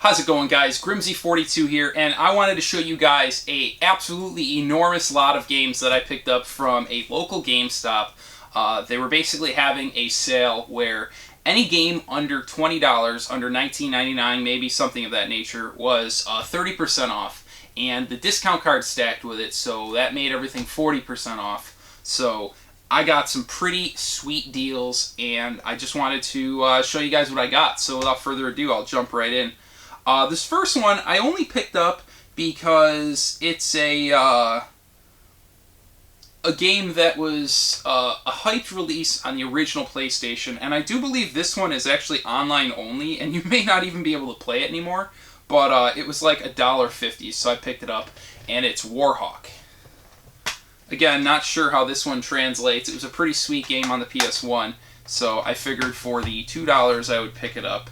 How's it going, guys? Grimsie42 here, and I wanted to show you guys a absolutely enormous lot of games that I picked up from a local GameStop. They were basically having a sale where any game under $20, under $19.99, maybe something of that nature, was 30% off, and the discount card stacked with it, so that made everything 40% off. So I got some pretty sweet deals, and I just wanted to show you guys what I got. So without further ado, I'll jump right in. This first one I only picked up because it's a game that was a hyped release on the original PlayStation, and I do believe this one is actually online only, and you may not even be able to play it anymore, but it was like $1.50, so I picked it up, and it's Warhawk. Again, not sure how this one translates. It was a pretty sweet game on the PS1, so I figured for the $2 I would pick it up.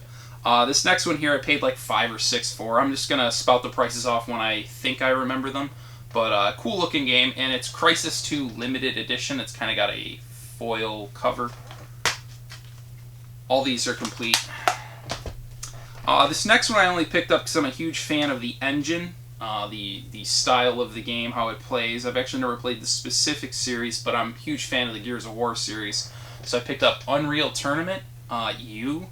This next one here I paid like $5 or $6 for. I'm just going to spout the prices off when I think I remember them. But cool looking game, and it's Crysis 2 Limited Edition. It's kind of got a foil cover. All these are complete. This next one I only picked up because I'm a huge fan of the engine, the style of the game, how it plays. I've actually never played the specific series, but I'm a huge fan of the Gears of War series. So I picked up Unreal Tournament U.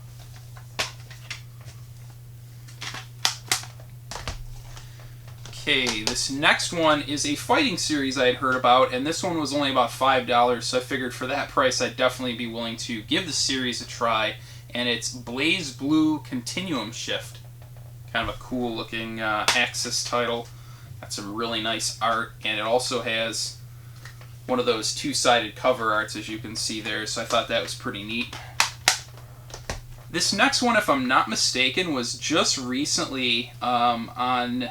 Okay, this next one is a fighting series I had heard about, and this one was only about $5, so I figured for that price I'd definitely be willing to give the series a try, and it's Blaze Blue Continuum Shift. Kind of a cool looking Axis title. Got some really nice art, and it also has one of those two-sided cover arts, as you can see there, so I thought that was pretty neat. This next one, if I'm not mistaken, was just recently on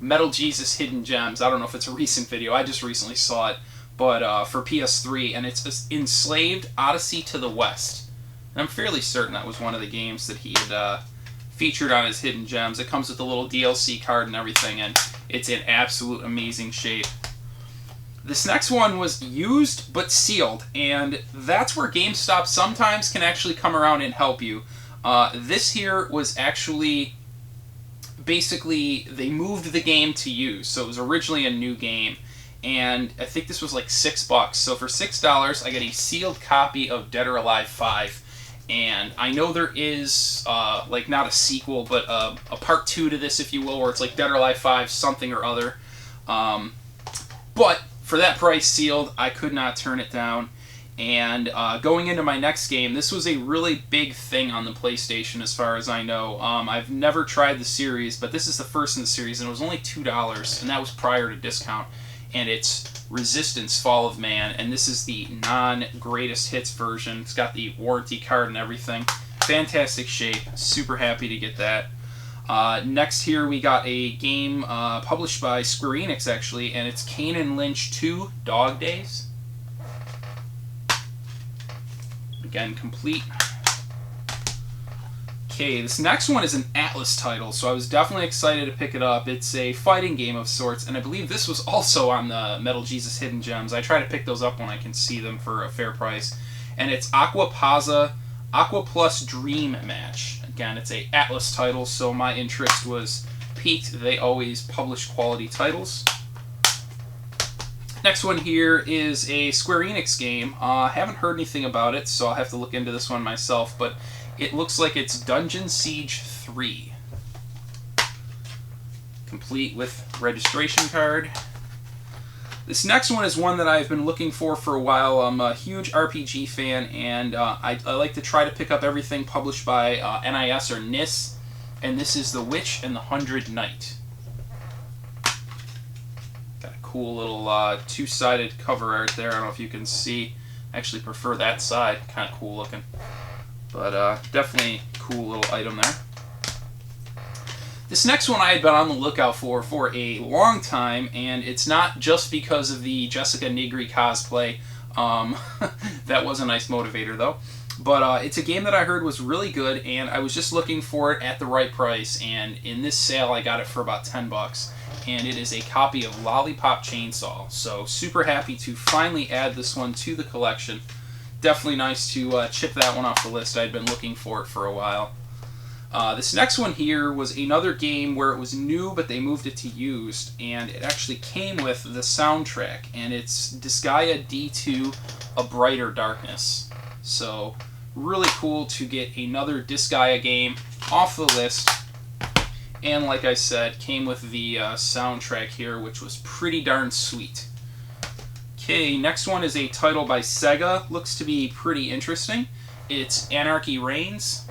Metal Jesus Hidden Gems. I don't know if it's a recent video, I just recently saw it, but for PS3, and it's Enslaved Odyssey to the West. And I'm fairly certain that was one of the games that he had featured on his Hidden Gems. It comes with a little DLC card and everything, and it's in absolute amazing shape. This next one was used but sealed, and that's where GameStop sometimes can actually come around and help you. This here was actually basically, they moved the game to use, so it was originally a new game, and I think this was like $6. So for $6, I get a sealed copy of Dead or Alive 5, and I know there is, like, not a sequel, but a part 2 to this, if you will, where it's like Dead or Alive 5 something or other, but for that price, sealed, I could not turn it down. And going into my next game, this was a really big thing on the PlayStation as far as I know. I've never tried the series, but this is the first in the series, and it was only $2, and that was prior to discount. And it's Resistance Fall of Man, and this is the non-greatest hits version. It's got the warranty card and everything. Fantastic shape. Super happy to get that. Next here we got a game published by Square Enix, actually, and it's Kane and Lynch 2 Dog Days. Again, complete. Okay, this next one is an Atlas title, so I was definitely excited to pick it up. It's a fighting game of sorts, and I believe this was also on the Metal Jesus Hidden Gems. I try to pick those up when I can see them for a fair price. And it's Aqua Plus Dream Match. Again, it's a Atlas title, so my interest was piqued. They always publish quality titles. Next one here is a Square Enix game. I haven't heard anything about it, so I'll have to look into this one myself, but it looks like it's Dungeon Siege 3. Complete with registration card. This next one is one that I've been looking for a while. I'm a huge RPG fan, and I like to try to pick up everything published by NIS or NIS, and this is The Witch and the 100 Knight. Cool little two-sided cover art there. I don't know if you can see. I actually prefer that side. Kind of cool looking. But definitely cool little item there. This next one I had been on the lookout for a long time, and it's not just because of the Jessica Nigri cosplay. That was a nice motivator, though. But it's a game that I heard was really good, and I was just looking for it at the right price, and in this sale I got it for about $10. And it is a copy of Lollipop Chainsaw. So super happy to finally add this one to the collection. Definitely nice to chip that one off the list. I'd been looking for it for a while. This next one here was another game where it was new, but they moved it to used, and it actually came with the soundtrack, and it's Disgaea D2, A Brighter Darkness. So, really cool to get another Disgaea game off the list, and like I said, came with the soundtrack here, which was pretty darn sweet. Okay, next one is a title by Sega. Looks to be pretty interesting. It's Anarchy Reigns.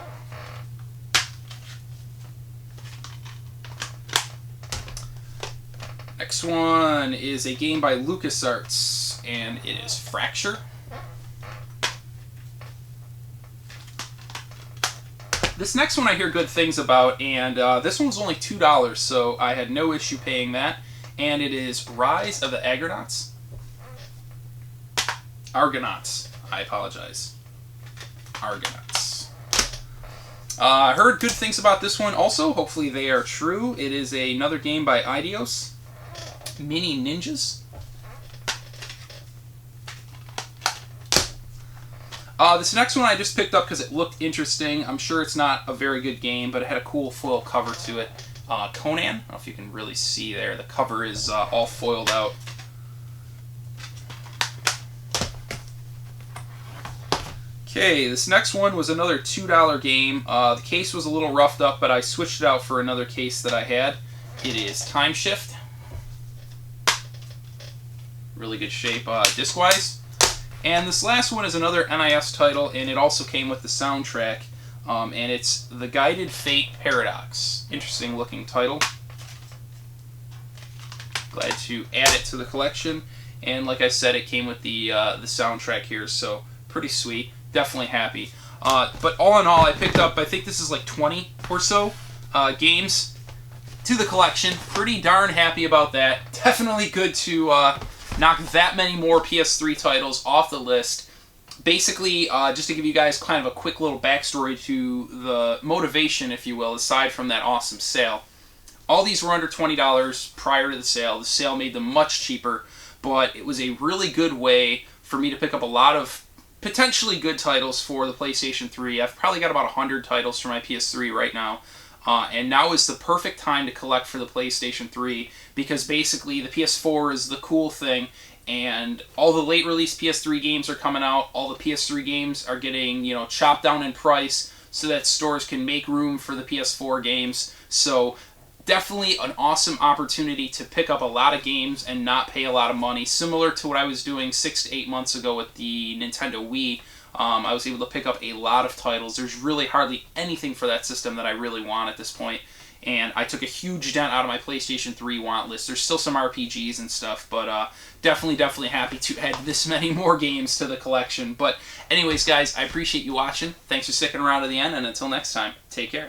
Next one is a game by LucasArts, and it is Fracture. This next one I hear good things about, and this one was only $2, so I had no issue paying that. And it is Rise of the Argonauts. Argonauts. I apologize. Argonauts. I heard good things about this one also. Hopefully they are true. It is another game by Eidos. Mini Ninjas. This next one I just picked up because it looked interesting. I'm sure it's not a very good game, but it had a cool foil cover to it. Conan. I don't know if you can really see there. The cover is all foiled out. Okay, this next one was another $2 game. The case was a little roughed up, but I switched it out for another case that I had. It is Time Shift. Really good shape disc-wise. And this last one is another NIS title, and it also came with the soundtrack. And it's The Guided Fate Paradox. Interesting looking title. Glad to add it to the collection. And like I said, it came with the soundtrack here, so pretty sweet. Definitely happy. But all in all, I picked up, I think this is like 20 or so games to the collection. Pretty darn happy about that. Definitely good to knock that many more PS3 titles off the list. Basically, just to give you guys kind of a quick little backstory to the motivation, if you will, aside from that awesome sale. All these were under $20 prior to the sale. The sale made them much cheaper, but it was a really good way for me to pick up a lot of potentially good titles for the PlayStation 3. I've probably got about 100 titles for my PS3 right now. And now is the perfect time to collect for the PlayStation 3 because basically the PS4 is the cool thing and all the late release PS3 games are coming out. All the PS3 games are getting, you know, chopped down in price so that stores can make room for the PS4 games. So definitely an awesome opportunity to pick up a lot of games and not pay a lot of money, similar to what I was doing 6 to 8 months ago with the Nintendo Wii. I was able to pick up a lot of titles. There's really hardly anything for that system that I really want at this point, and I took a huge dent out of my PlayStation 3 want list. There's still some RPGs and stuff, but definitely happy to add this many more games to the collection. But anyways, guys, I appreciate you watching. Thanks for sticking around to the end, and until next time, take care.